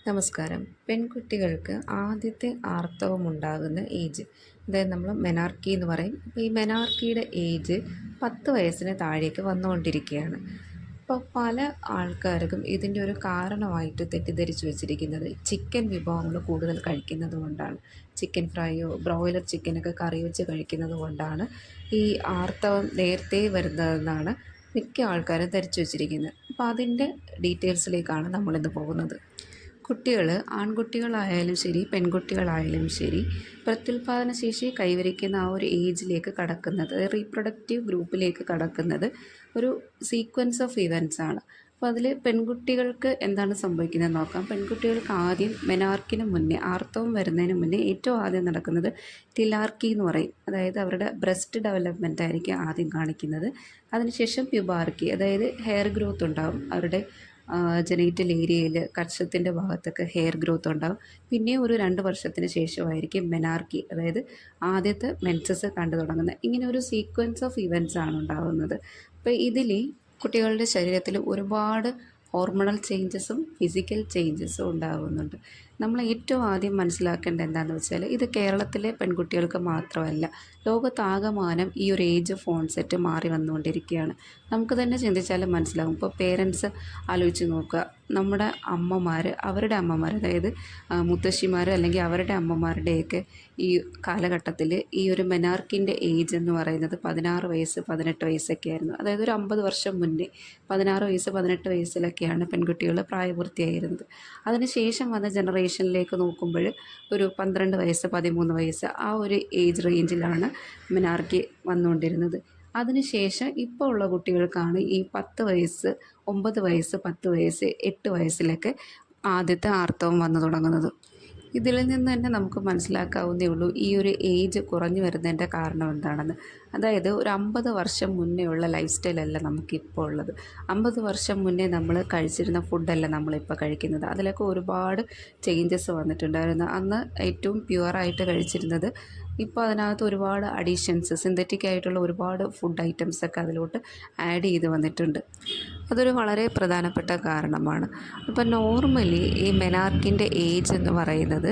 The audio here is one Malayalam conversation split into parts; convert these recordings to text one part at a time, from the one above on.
നമസ്കാരം. പെൺകുട്ടികൾക്ക് ആദ്യത്തെ ആർത്തവമുണ്ടാകുന്ന ഏജ്, അതായത് നമ്മൾ മെനാർക്കി എന്ന് പറയും. അപ്പോൾ ഈ മെനാർക്കിയുടെ ഏജ് 10 വയസ്സിന് താഴേക്ക് വന്നുകൊണ്ടിരിക്കുകയാണ്. അപ്പോൾ പല ആൾക്കാർക്കും ഇതിൻ്റെ ഒരു കാരണമായിട്ട് തെറ്റിദ്ധരിച്ച് വെച്ചിരിക്കുന്നത് ചിക്കൻ വിഭവങ്ങൾ കൂടുതൽ കഴിക്കുന്നത് കൊണ്ടാണ്. ചിക്കൻ ഫ്രൈയോ ബ്രോയിലർ ചിക്കനൊക്കെ കറി വെച്ച് കഴിക്കുന്നത് കൊണ്ടാണ് ഈ ആർത്തവം നേരത്തെ വരുന്നതെന്നാണ് മിക്ക ആൾക്കാരും ധരിച്ചു വെച്ചിരിക്കുന്നത്. അപ്പോൾ അതിൻ്റെ ഡീറ്റെയിൽസിലേക്കാണ് നമ്മളിന്ന് പോകുന്നത്. കുട്ടികൾ ആൺകുട്ടികളായാലും ശരി പെൺകുട്ടികളായാലും ശരി പ്രത്യുൽപാദന ശേഷി കൈവരിക്കുന്ന ആ ഒരു ഏജിലേക്ക് കടക്കുന്നത്, റീപ്രൊഡക്റ്റീവ് ഗ്രൂപ്പിലേക്ക് കടക്കുന്നത് ഒരു സീക്വൻസ് ഓഫ് ഇവൻറ്റ്സ് ആണ്. അപ്പോൾ അതിൽ പെൺകുട്ടികൾക്ക് എന്താണ് സംഭവിക്കുന്നത് നോക്കാം. പെൺകുട്ടികൾക്ക് ആദ്യം മെനാർക്കിന് മുന്നേ, ആർത്തവം വരുന്നതിന് മുന്നേ ഏറ്റവും ആദ്യം നടക്കുന്നത് ടിലാർക്കി എന്ന് പറയും. അതായത് അവരുടെ ബ്രസ്റ്റ് ഡെവലപ്മെൻ്റ് ആയിരിക്കും ആദ്യം കാണിക്കുന്നത്. അതിനുശേഷം പ്യുബാർക്കി, അതായത് ഹെയർ ഗ്രോത്ത് ഉണ്ടാകും. അവരുടെ ജനൈറ്റൽ ഏരിയയിൽ കക്ഷത്തിൻ്റെ ഭാഗത്തൊക്കെ ഹെയർ ഗ്രോത്ത് ഉണ്ടാകും. പിന്നെ ഒരു 2 വർഷത്തിന് ശേഷമായിരിക്കും മെനാർക്കി, അതായത് ആദ്യത്തെ മെൻസസ് കണ്ടു തുടങ്ങുന്നത്. ഇങ്ങനെ ഒരു സീക്വൻസ് ഓഫ് ഇവൻറ്റ്സ് ആണ് ഉണ്ടാകുന്നത്. അപ്പോൾ ഇതിൽ കുട്ടികളുടെ ശരീരത്തിൽ ഒരുപാട് ഹോർമോണൽ ചേഞ്ചസും ഫിസിക്കൽ ചേഞ്ചസും ഉണ്ടാകുന്നുണ്ട്. നമ്മൾ ഏറ്റവും ആദ്യം മനസ്സിലാക്കേണ്ടത് എന്താണെന്ന് വെച്ചാൽ, ഇത് കേരളത്തിലെ പെൺകുട്ടികൾക്ക് മാത്രമല്ല, ലോകത്താകമാനം ഈ ഒരു ഏജ് ഓഫ് ഓൺസെറ്റ് മാറി വന്നുകൊണ്ടിരിക്കുകയാണ്. നമുക്ക് തന്നെ ചിന്തിച്ചാൽ മനസ്സിലാകും. ഇപ്പോൾ പേരൻസ് ആലോചിച്ച് നോക്കുക, നമ്മുടെ അമ്മമാർ, അവരുടെ അമ്മമാർ, അതായത് മുത്തശ്ശിമാർ അല്ലെങ്കിൽ അവരുടെ അമ്മമാരുടെയൊക്കെ ഈ കാലഘട്ടത്തിൽ ഈ ഒരു മെനാർക്കിൻ്റെ ഏജ് എന്ന് പറയുന്നത് 16 വയസ്സ് 18 വയസ്സൊക്കെ ആയിരുന്നു. അതായത് ഒരു 50 വർഷം മുന്നേ 16 വയസ്സ് 18 വയസ്സിലൊക്കെയാണ് പെൺകുട്ടികൾ പ്രായപൂർത്തിയായിരുന്നത്. അതിനുശേഷം വന്ന ജനറേഷനിലേക്ക് നോക്കുമ്പോൾ ഒരു 12 വയസ്സ് 13 വയസ്സ് ആ ഒരു ഏജ് റേഞ്ചിലാണ് മെനാർക്കി വന്നുകൊണ്ടിരുന്നത്. അതിനുശേഷം ഇപ്പോൾ ഉള്ള കുട്ടികൾക്കാണ് ഈ 10 വയസ്സ് 9 വയസ്സ് 10 വയസ്സ് 8 വയസ്സിലൊക്കെ ആദ്യത്തെ ആർത്തവം വന്നു തുടങ്ങുന്നത്. ഇതിൽ നിന്ന് തന്നെ നമുക്ക് മനസ്സിലാക്കാവുന്നേ ഉള്ളൂ ഈ ഒരു ഏജ് കുറഞ്ഞു വരുന്നതിൻ്റെ കാരണം എന്താണെന്ന്. അതായത് ഒരു 50 വർഷം മുന്നേ ഉള്ള ലൈഫ് സ്റ്റൈലല്ല നമുക്കിപ്പോൾ ഉള്ളത്. 50 വർഷം മുന്നേ നമ്മൾ കഴിച്ചിരുന്ന ഫുഡല്ല നമ്മളിപ്പോൾ കഴിക്കുന്നത്. അതിലൊക്കെ ഒരുപാട് ചേഞ്ചസ് വന്നിട്ടുണ്ടായിരുന്നു. അന്ന് ഏറ്റവും പ്യുവറായിട്ട് കഴിച്ചിരുന്നത്, ഇപ്പോൾ അതിനകത്ത് ഒരുപാട് അഡീഷൻസ്, സിന്തറ്റിക് ആയിട്ടുള്ള ഒരുപാട് ഫുഡ് ഐറ്റംസൊക്കെ അതിലോട്ട് ആഡ് ചെയ്ത് വന്നിട്ടുണ്ട്. അതൊരു വളരെ പ്രധാനപ്പെട്ട കാരണമാണ്. അപ്പോൾ നോർമലി ഈ മെനാർക്കിൻ്റെ ഏജ് എന്ന് പറയുന്നത്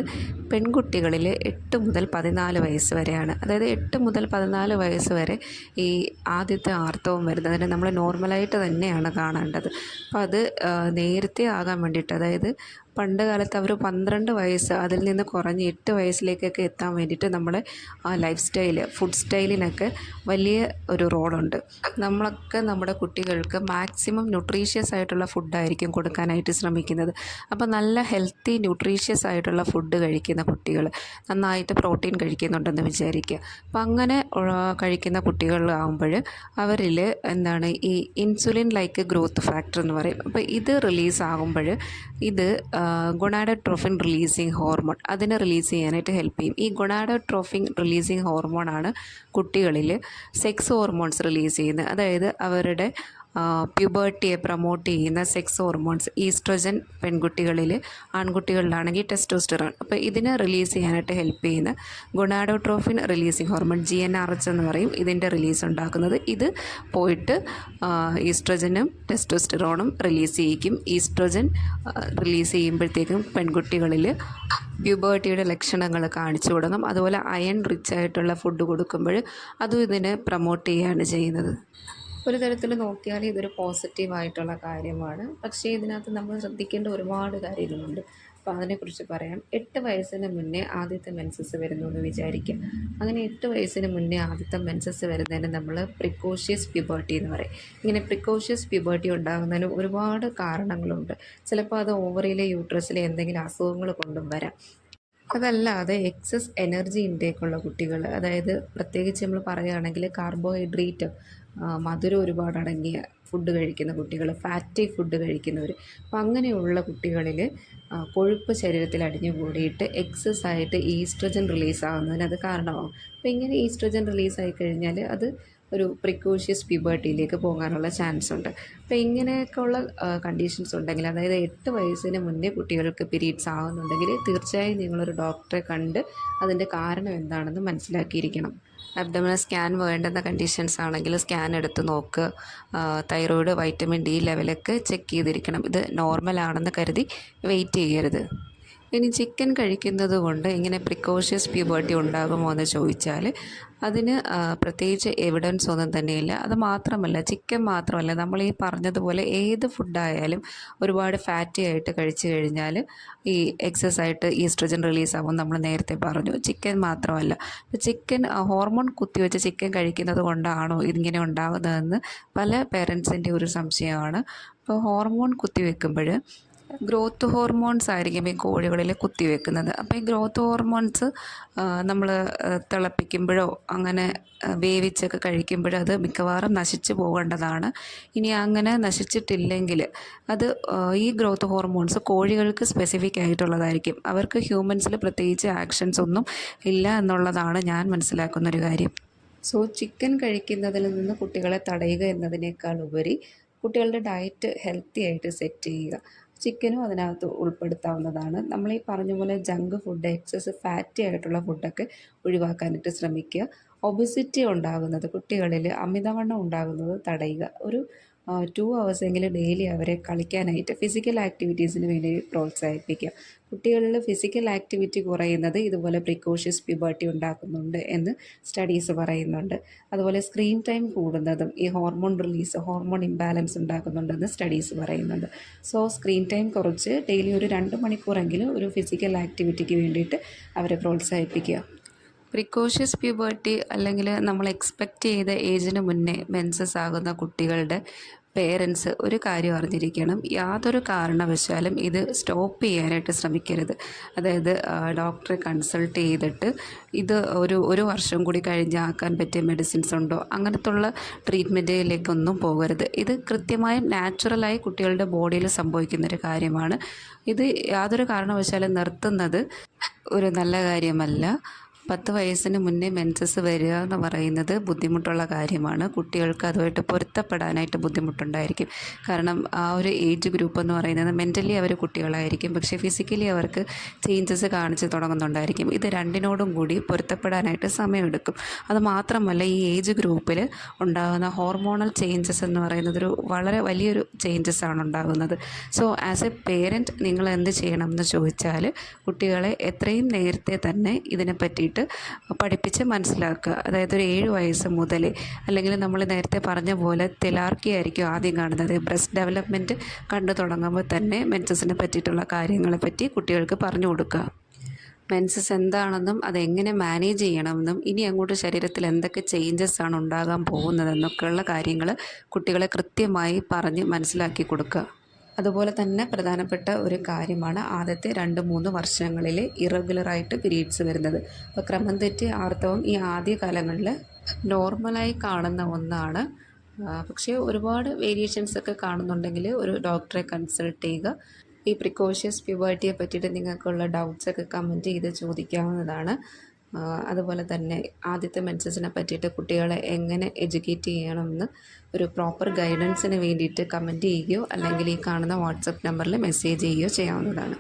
പെൺകുട്ടികളിൽ 8 മുതൽ 14 വയസ്സ് വരെയാണ്. അതായത് 8 മുതൽ 14 വയസ്സ് വരെ ഈ ആദ്യത്തെ ആർത്തവം വരുന്നതിന് നമ്മൾ നോർമലായിട്ട് തന്നെയാണ് കാണേണ്ടത്. അപ്പോൾ അത് നേരത്തെ ആകാൻ വേണ്ടിയിട്ട്, അതായത് പണ്ട് കാലത്ത് അവർ 12 വയസ്സ് അതിൽ നിന്ന് കുറഞ്ഞ് 8 വയസ്സിലേക്കൊക്കെ എത്താൻ വേണ്ടിയിട്ട് നമ്മുടെ ലൈഫ് സ്റ്റൈല്, ഫുഡ് സ്റ്റൈലിനൊക്കെ വലിയ ഒരു റോളുണ്ട്. നമ്മളൊക്കെ നമ്മുടെ കുട്ടികൾക്ക് മാക്സിമം ന്യൂട്രീഷ്യസ് ആയിട്ടുള്ള ഫുഡായിരിക്കും കൊടുക്കാനായിട്ട് ശ്രമിക്കുന്നത്. അപ്പോൾ നല്ല ഹെൽത്തി ന്യൂട്രീഷ്യസ് ആയിട്ടുള്ള ഫുഡ് കഴിക്കുന്ന കുട്ടികൾ, നന്നായിട്ട് പ്രോട്ടീൻ കഴിക്കുന്നുണ്ടെന്ന് വിചാരിക്കുക. അപ്പോൾ അങ്ങനെ കഴിക്കുന്ന കുട്ടികളാകുമ്പോൾ അവരിൽ എന്താണ് ഈ ഇൻസുലിൻ ലൈക്ക് ഗ്രോത്ത് ഫാക്ടർ എന്ന് പറയും. അപ്പോൾ ഇത് റിലീസാകുമ്പോൾ ഇത് ഗൊണാഡോട്രോഫിൻ റിലീസിങ് ഹോർമോൺ, അതിനെ റിലീസ് ചെയ്യാനായിട്ട് ഹെൽപ്പ് ചെയ്യും. ഈ ഗൊണാഡോട്രോഫിൻ റിലീസിങ് ഹോർമോണാണ് കുട്ടികളിൽ സെക്സ് ഹോർമോൺസ് റിലീസ് ചെയ്യുന്നത്. അതായത് അവരുടെ പ്യൂബർട്ടിയെ പ്രൊമോട്ട് ചെയ്യുന്ന സെക്സ് ഹോർമോൺസ്, ഈസ്ട്രജൻ പെൺകുട്ടികളിൽ, ആൺകുട്ടികളിലാണെങ്കിൽ ടെസ്റ്റോസ്റ്ററോൺ. അപ്പോൾ ഇതിനെ റിലീസ് ചെയ്യാനായിട്ട് ഹെൽപ്പ് ചെയ്യുന്ന ഗൊണാഡോട്രോഫിൻ റിലീസിങ് ഹോർമോൺ GnRH എന്ന് പറയും ഇതിൻ്റെ റിലീസ് ഉണ്ടാക്കുന്നത്. ഇത് പോയിട്ട് ഈസ്ട്രജനും ടെസ്റ്റോസ്റ്ററോണും റിലീസ് ചെയ്യിക്കും. ഈസ്ട്രജൻ റിലീസ് ചെയ്യുമ്പോഴത്തേക്കും പെൺകുട്ടികളിൽ പ്യൂബർട്ടിയുടെ ലക്ഷണങ്ങൾ കാണിച്ചു തുടങ്ങും. അതുപോലെ അയൺ റിച്ച് ആയിട്ടുള്ള ഫുഡ് കൊടുക്കുമ്പോൾ അതും ഇതിനെ പ്രൊമോട്ട് ചെയ്യുകയാണ് ചെയ്യുന്നത്. ഒരു തരത്തിൽ നോക്കിയാൽ ഇതൊരു പോസിറ്റീവായിട്ടുള്ള കാര്യമാണ്. പക്ഷേ ഇതിനകത്ത് നമ്മൾ ശ്രദ്ധിക്കേണ്ട ഒരുപാട് കാര്യങ്ങളുണ്ട്. അപ്പോൾ അതിനെക്കുറിച്ച് പറയാം. 8 വയസ്സിന് മുന്നേ ആദ്യത്തെ മെൻസസ് വരുന്നു എന്ന് വിചാരിക്കുക. അങ്ങനെ 8 വയസ്സിന് മുന്നേ ആദ്യത്തെ മെൻസസ് വരുന്നതിന് നമ്മൾ പ്രിക്കോഷ്യസ് പ്യൂബർട്ടി എന്ന് പറയും. ഇങ്ങനെ പ്രിക്കോഷ്യസ് പ്യൂബർട്ടി ഉണ്ടാകുന്നതിന് ഒരുപാട് കാരണങ്ങളുണ്ട്. ചിലപ്പോൾ അത് ഓവറിയിലെ യൂട്രസിലെ എന്തെങ്കിലും അസുഖങ്ങൾ കൊണ്ടും വരാം. അതല്ലാതെ എക്സസ് എനർജി ഇൻടേക്കുള്ള കുട്ടികൾ, അതായത് പ്രത്യേകിച്ച് നമ്മൾ പറയുകയാണെങ്കിൽ കാർബോഹൈഡ്രേറ്റ്, മധുരം ഒരുപാട് അടങ്ങിയ ഫുഡ് കഴിക്കുന്ന കുട്ടികൾ, ഫാറ്റി ഫുഡ് കഴിക്കുന്നവർ, അപ്പം അങ്ങനെയുള്ള കുട്ടികളിൽ കൊഴുപ്പ് ശരീരത്തിൽ അടിഞ്ഞു കൂടിയിട്ട് എക്സസ് ആയിട്ട് ഈസ്ട്രജൻ റിലീസ് ആകുന്നതിന് അത് കാരണമാകും. അപ്പോൾ ഇങ്ങനെ ഈസ്ട്രജൻ റിലീസായി കഴിഞ്ഞാൽ അത് ഒരു പ്രിക്കോഷ്യസ് പ്യൂബർട്ടിയിലേക്ക് പോകാനുള്ള ചാൻസ് ഉണ്ട്. അപ്പോൾ ഇങ്ങനെയൊക്കെയുള്ള കണ്ടീഷൻസ് ഉണ്ടെങ്കിൽ, അതായത് 8 വയസ്സിന് മുന്നേ കുട്ടികൾക്ക് പീരീഡ്സ് ആകുന്നുണ്ടെങ്കിൽ തീർച്ചയായും നിങ്ങളൊരു ഡോക്ടറെ കണ്ട് അതിൻ്റെ കാരണം എന്താണെന്ന് മനസ്സിലാക്കിയിരിക്കണം. അബ്ഡോമിനൽ സ്കാൻ വേണ്ടുന്ന കണ്ടീഷൻസ് ആണെങ്കിൽ സ്കാൻ എടുത്ത് നോക്കുക. തൈറോയ്ഡ്, വൈറ്റമിൻ D ലെവലൊക്കെ ചെക്ക് ചെയ്തിരിക്കണം. ഇത് നോർമൽ ആണെന്ന് കരുതി വെയിറ്റ് ചെയ്യരുത്. ഇനി ചിക്കൻ കഴിക്കുന്നത് കൊണ്ട് ഇങ്ങനെ പ്രിക്കോഷ്യസ് പ്യൂബർട്ടി ഉണ്ടാകുമോ എന്ന് ചോദിച്ചാൽ അതിന് പ്രത്യേകിച്ച് എവിഡൻസ് ഒന്നും തന്നെയില്ല. അത് മാത്രമല്ല, ചിക്കൻ മാത്രമല്ല, നമ്മൾ ഈ പറഞ്ഞതുപോലെ ഏത് ഫുഡായാലും ഒരുപാട് ഫാറ്റി ആയിട്ട് കഴിച്ചു കഴിഞ്ഞാൽ ഈ എക്സസ് ആയിട്ട് ഈസ്ട്രജൻ റിലീസ് ആകും. നമ്മൾ നേരത്തെ പറഞ്ഞു. ചിക്കൻ മാത്രമല്ല, ചിക്കൻ ഹോർമോൺ കുത്തിവെച്ച് ചിക്കൻ കഴിക്കുന്നത് കൊണ്ടാണോ ഇതിങ്ങനെ ഉണ്ടാകുന്നതെന്ന് പല പേരൻസിൻ്റെ ഒരു സംശയമാണ്. അപ്പോൾ ഹോർമോൺ കുത്തിവെക്കുമ്പോൾ ഗ്രോത്ത് ഹോർമോൺസ് ആയിരിക്കും ഈ കോഴികളിൽ കുത്തിവെക്കുന്നത്. അപ്പോൾ ഈ ഗ്രോത്ത് ഹോർമോൺസ് നമ്മൾ തിളപ്പിക്കുമ്പോഴോ അങ്ങനെ വേവിച്ചൊക്കെ കഴിക്കുമ്പോഴോ അത് മിക്കവാറും നശിച്ചു പോകേണ്ടതാണ്. ഇനി അങ്ങനെ നശിച്ചിട്ടില്ലെങ്കിൽ അത് ഈ ഗ്രോത്ത് ഹോർമോൺസ് കോഴികൾക്ക് സ്പെസിഫിക് ആയിട്ടുള്ളതായിരിക്കും. അവർക്ക് ഹ്യൂമൻസിൽ പ്രത്യേകിച്ച് ആക്ഷൻസ് ഒന്നും ഇല്ല എന്നുള്ളതാണ് ഞാൻ മനസ്സിലാക്കുന്നൊരു കാര്യം. സോ ചിക്കൻ കഴിക്കുന്നതിൽ നിന്ന് കുട്ടികളെ തടയുക എന്നതിനേക്കാൾ ഉപരി കുട്ടികളുടെ ഡയറ്റ് ഹെൽത്തി ആയിട്ട് സെറ്റ് ചെയ്യുക. ചിക്കനും അതിനകത്ത് ഉൾപ്പെടുത്താവുന്നതാണ്. നമ്മൾ ഈ പറഞ്ഞ പോലെ ജങ്ക് ഫുഡ്, എക്സസ് ഫാറ്റി ആയിട്ടുള്ള ഫുഡൊക്കെ ഒഴിവാക്കാനായിട്ട് ശ്രമിക്കുക. ഒബിസിറ്റി ഉണ്ടാകുന്നത്, കുട്ടികളിൽ അമിതവണ്ണം ഉണ്ടാകുന്നത് തടയുക. ഒരു 2 ഹവേഴ്സെങ്കിലും ഡെയിലി അവരെ കളിക്കാനായിട്ട് ഫിസിക്കൽ ആക്ടിവിറ്റീസിന് വേണ്ടി പ്രോത്സാഹിപ്പിക്കുക. കുട്ടികളിൽ ഫിസിക്കൽ ആക്ടിവിറ്റി കുറയുന്നത് ഇതുപോലെ പ്രിക്കോഷ്യസ് പ്യൂബർട്ടി ഉണ്ടാക്കുന്നുണ്ട് എന്ന് സ്റ്റഡീസ് പറയുന്നുണ്ട്. അതുപോലെ സ്ക്രീൻ ടൈം കൂടുന്നതും ഈ ഹോർമോൺ റിലീസ്, ഹോർമോൺ ഇംബാലൻസ് ഉണ്ടാക്കുന്നുണ്ടെന്ന് സ്റ്റഡീസ് പറയുന്നുണ്ട്. സോ സ്ക്രീൻ ടൈം കുറച്ച് ഡെയിലി ഒരു 2 മണിക്കൂറെങ്കിലും ഒരു ഫിസിക്കൽ ആക്ടിവിറ്റിക്ക് വേണ്ടിയിട്ട് അവരെ പ്രോത്സാഹിപ്പിക്കുക. പ്രിക്കോഷ്യസ് പ്യൂബർട്ടി അല്ലെങ്കിൽ നമ്മൾ എക്സ്പെക്റ്റ് ചെയ്ത ഏജിന് മുന്നേ മെൻസസ് ആകുന്ന കുട്ടികളുടെ പേരൻസ് ഒരു കാര്യം അറിഞ്ഞിരിക്കണം. യാതൊരു കാരണവശാലും ഇത് സ്റ്റോപ്പ് ചെയ്യാനായിട്ട് ശ്രമിക്കരുത്. അതായത് ഡോക്ടറെ കൺസൾട്ട് ചെയ്തിട്ട് ഇത് ഒരു വർഷം കൂടി കഴിഞ്ഞാക്കാൻ പറ്റിയ മെഡിസിൻസ് ഉണ്ടോ, അങ്ങനത്തുള്ള ട്രീറ്റ്മെൻറ്റിലേക്കൊന്നും പോകരുത്. ഇത് കൃത്യമായും നാച്ചുറലായി കുട്ടികളുടെ ബോഡിയിൽ സംഭവിക്കുന്നൊരു കാര്യമാണ്. ഇത് യാതൊരു കാരണവശാലും നിർത്തുന്നത് ഒരു നല്ല കാര്യമല്ല. 10 വയസ്സിന് മുന്നേ മെൻസസ് വരിക എന്ന് പറയുന്നത് ബുദ്ധിമുട്ടുള്ള കാര്യമാണ്. കുട്ടികൾക്ക് അതുമായിട്ട് പൊരുത്തപ്പെടാനായിട്ട് ബുദ്ധിമുട്ടുണ്ടായിരിക്കും. കാരണം ആ ഒരു ഏജ് ഗ്രൂപ്പ് എന്ന് പറയുന്നത് മെൻ്റലി അവർ കുട്ടികളായിരിക്കും, പക്ഷേ ഫിസിക്കലി അവർക്ക് ചേഞ്ചസ് കാണിച്ച് തുടങ്ങുന്നുണ്ടായിരിക്കും. ഇത് രണ്ടിനോടും കൂടി പൊരുത്തപ്പെടാനായിട്ട് സമയമെടുക്കും. അതുമാത്രമല്ല, ഈ ഏജ് ഗ്രൂപ്പിൽ ഉണ്ടാകുന്ന ഹോർമോണൽ ചേഞ്ചസ് എന്ന് പറയുന്നത് ഒരു വളരെ വലിയൊരു ചേഞ്ചസ് ആണ് ഉണ്ടാകുന്നത്. സോ ആസ് എ പേരൻറ്റ് നിങ്ങൾ എന്ത് ചെയ്യണം എന്ന് ചോദിച്ചാൽ കുട്ടികളെ എത്രയും നേരത്തെ തന്നെ ഇതിനെ പറ്റിയിട്ട് പഠിപ്പിച്ച് മനസ്സിലാക്കുക. അതായത് ഒരു 7 വയസ്സ് മുതൽ, അല്ലെങ്കിൽ നമ്മൾ നേരത്തെ പറഞ്ഞ പോലെ തെലാർക്കി ആയിരിക്കും ആദ്യം കാണുന്നത്. ബ്രസ്റ്റ് ഡെവലപ്മെൻറ്റ് കണ്ടു തുടങ്ങുമ്പോൾ തന്നെ മെൻസസിനെ പറ്റിയിട്ടുള്ള കാര്യങ്ങളെ പറ്റി കുട്ടികൾക്ക് പറഞ്ഞു കൊടുക്കുക. മെൻസസ് എന്താണെന്നും അതെങ്ങനെ മാനേജ് ചെയ്യണമെന്നും ഇനി അങ്ങോട്ട് ശരീരത്തിൽ എന്തൊക്കെ ചേഞ്ചസ് ആണ് ഉണ്ടാകാൻ പോകുന്നതെന്നൊക്കെയുള്ള കാര്യങ്ങൾ കുട്ടികളെ കൃത്യമായി പറഞ്ഞ് മനസ്സിലാക്കി കൊടുക്കുക. അതുപോലെ തന്നെ പ്രധാനപ്പെട്ട ഒരു കാര്യമാണ് ആദ്യത്തെ 2-3 വർഷങ്ങളിൽ ഇറഗുലറായിട്ട് പീരീഡ്സ് വരുന്നത്. അപ്പോൾ ക്രമം തെറ്റി ആർത്തവം ഈ ആദ്യ കാലങ്ങളിൽ നോർമലായി കാണുന്ന ഒന്നാണ്. പക്ഷേ ഒരുപാട് വേരിയേഷൻസ് ഒക്കെ കാണുന്നുണ്ടെങ്കിൽ ഒരു ഡോക്ടറെ കൺസൾട്ട് ചെയ്യുക. ഈ പ്രിക്കോഷ്യസ് പ്യൂബർട്ടിയെ പറ്റിയിട്ട് നിങ്ങൾക്കുള്ള ഡൗട്ട്സൊക്കെ കമൻറ്റ് ചെയ്ത് ചോദിക്കാവുന്നതാണ്. അതുപോലെ തന്നെ ആദ്യത്തെ മെൻസസിനെ പറ്റിയിട്ട് കുട്ടികളെ എങ്ങനെ എഡ്യൂക്കേറ്റ് ചെയ്യണമെന്ന് ഒരു പ്രോപ്പർ ഗൈഡൻസിന് വേണ്ടിയിട്ട് കമൻറ്റ് ചെയ്യുകയോ അല്ലെങ്കിൽ ഈ കാണുന്ന വാട്സപ്പ് നമ്പറിൽ മെസ്സേജ് ചെയ്യുകയോ ചെയ്യാവുന്നതാണ്.